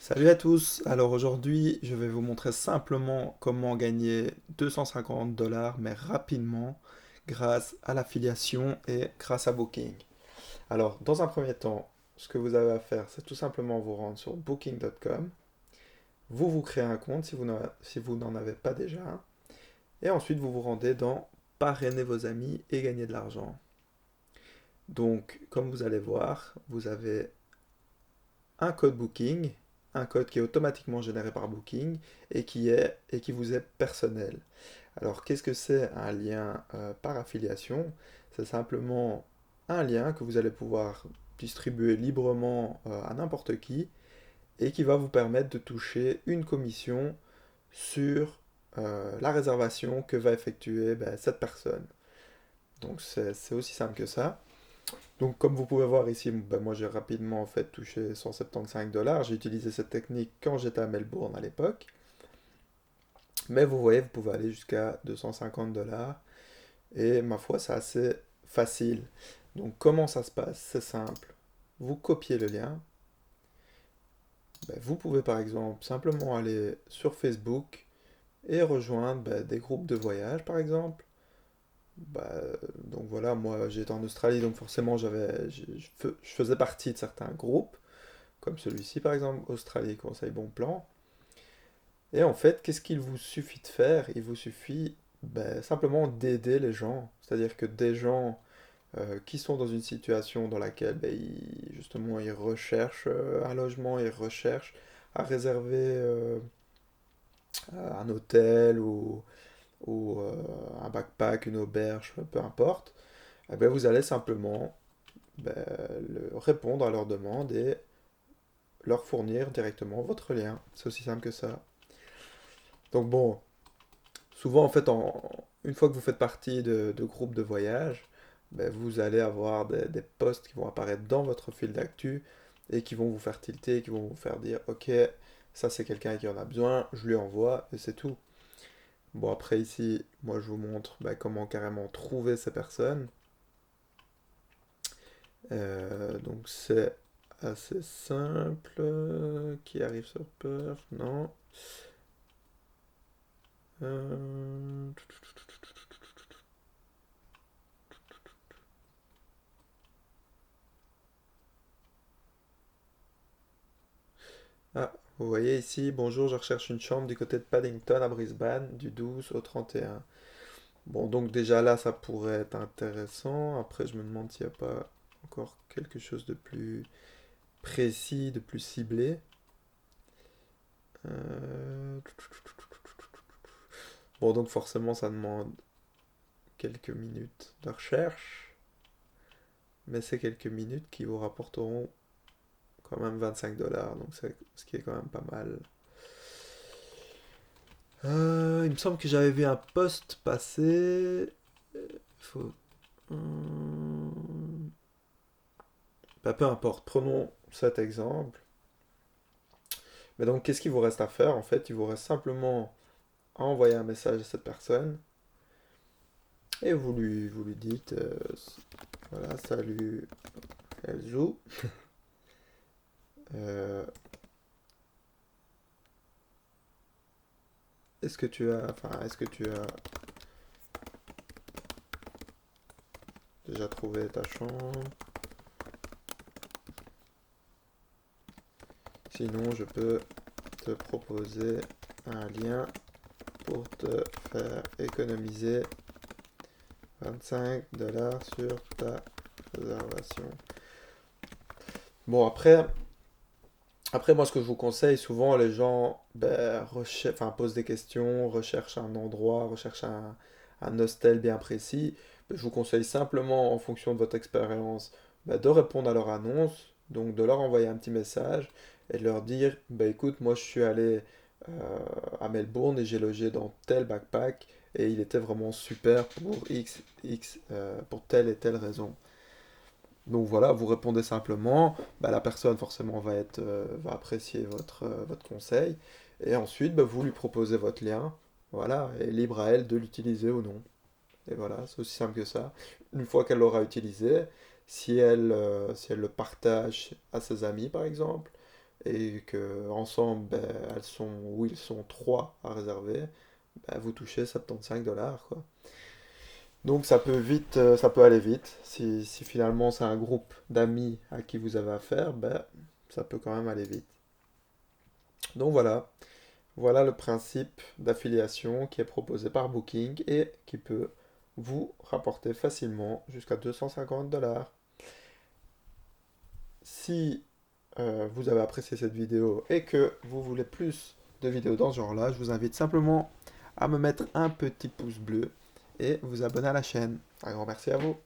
Salut à tous! Alors aujourd'hui, je vais vous montrer simplement comment gagner 250 dollars, mais rapidement, grâce à l'affiliation et grâce à Booking. Alors, dans un premier temps, ce que vous avez à faire, c'est tout simplement vous rendre sur booking.com. Vous créez un compte si vous n'en avez pas déjà un. Et ensuite, vous vous rendez dans Parrainer vos amis et gagner de l'argent. Donc, comme vous allez voir, vous avez un code Booking, un code qui est automatiquement généré par Booking et qui vous est personnel. Alors, qu'est-ce que c'est un lien par affiliation? C'est simplement un lien que vous allez pouvoir distribuer librement à n'importe qui et qui va vous permettre de toucher une commission sur la réservation que va effectuer cette personne. Donc, c'est aussi simple que ça. Donc, comme vous pouvez voir ici, moi j'ai rapidement en fait touché 175 dollars. J'ai utilisé cette technique quand j'étais à Melbourne à l'époque. Mais vous voyez, vous pouvez aller jusqu'à 250 dollars. Et ma foi, c'est assez facile. Donc, comment ça se passe? C'est simple. Vous copiez le lien. Vous pouvez par exemple simplement aller sur Facebook et rejoindre des groupes de voyage par exemple. Bah, donc voilà, moi j'étais en Australie, donc forcément je faisais partie de certains groupes. Comme celui-ci par exemple, Australie Conseil Bon Plan. Et en fait, qu'est-ce qu'il vous suffit de faire? Il vous suffit simplement d'aider les gens. C'est-à-dire que des gens qui sont dans une situation dans laquelle justement ils recherchent un logement, ils recherchent à réserver un hôtel ou un backpack, une auberge, peu importe, vous allez simplement ben, répondre à leurs demandes et leur fournir directement votre lien. C'est aussi simple que ça. Donc bon, souvent, en fait, une fois que vous faites partie de groupes de voyage, vous allez avoir des posts qui vont apparaître dans votre fil d'actu et qui vont vous faire tilter, qui vont vous faire dire, ok, ça c'est quelqu'un qui en a besoin, je lui envoie et c'est tout. Bon, après ici, moi je vous montre comment carrément trouver ces personnes. Donc c'est assez simple. Qui arrive sur Perf? Non. Euh, Ah, vous voyez ici, bonjour, je recherche une chambre du côté de Paddington à Brisbane, du 12 au 31. Bon, donc déjà là, ça pourrait être intéressant. Après, je me demande s'il n'y a pas encore quelque chose de plus précis, de plus ciblé. Euh, Bon, donc forcément, ça demande quelques minutes de recherche, mais c'est quelques minutes qui vous rapporteront quand même 25 dollars, donc c'est ce qui est quand même pas mal. Il me semble que j'avais vu un post passer. Faut... Hum, peu importe, prenons cet exemple. Mais donc, qu'est-ce qu'il vous reste à faire? En fait, il vous reste simplement à envoyer un message à cette personne et vous lui dites voilà, salut Elzou. Euh, est-ce que tu as déjà trouvé ta chambre? Sinon, je peux te proposer un lien pour te faire économiser 25 dollars sur ta réservation. Bon, après, moi, ce que je vous conseille, souvent, les gens posent des questions, recherchent un endroit, recherchent un hostel bien précis. Je vous conseille simplement, en fonction de votre expérience, de répondre à leur annonce, donc de leur envoyer un petit message et de leur dire, écoute, moi, je suis allé à Melbourne et j'ai logé dans tel backpack et il était vraiment super pour pour telle et telle raison. Donc voilà, vous répondez simplement, la personne forcément va apprécier votre conseil, et ensuite vous lui proposez votre lien, voilà, et libre à elle de l'utiliser ou non. Et voilà, c'est aussi simple que ça. Une fois qu'elle l'aura utilisé, si elle le partage à ses amis par exemple, et que ensemble, ben, elles sont, ou ils sont 3 à réserver, ben, vous touchez 75 dollars, quoi. Donc ça peut vite, ça peut aller vite. Si finalement c'est un groupe d'amis à qui vous avez affaire, ben, ça peut quand même aller vite. Donc voilà, voilà le principe d'affiliation qui est proposé par Booking et qui peut vous rapporter facilement jusqu'à 250 dollars. Si vous avez apprécié cette vidéo et que vous voulez plus de vidéos dans ce genre-là, je vous invite simplement à me mettre un petit pouce bleu et vous abonner à la chaîne. Un grand merci à vous.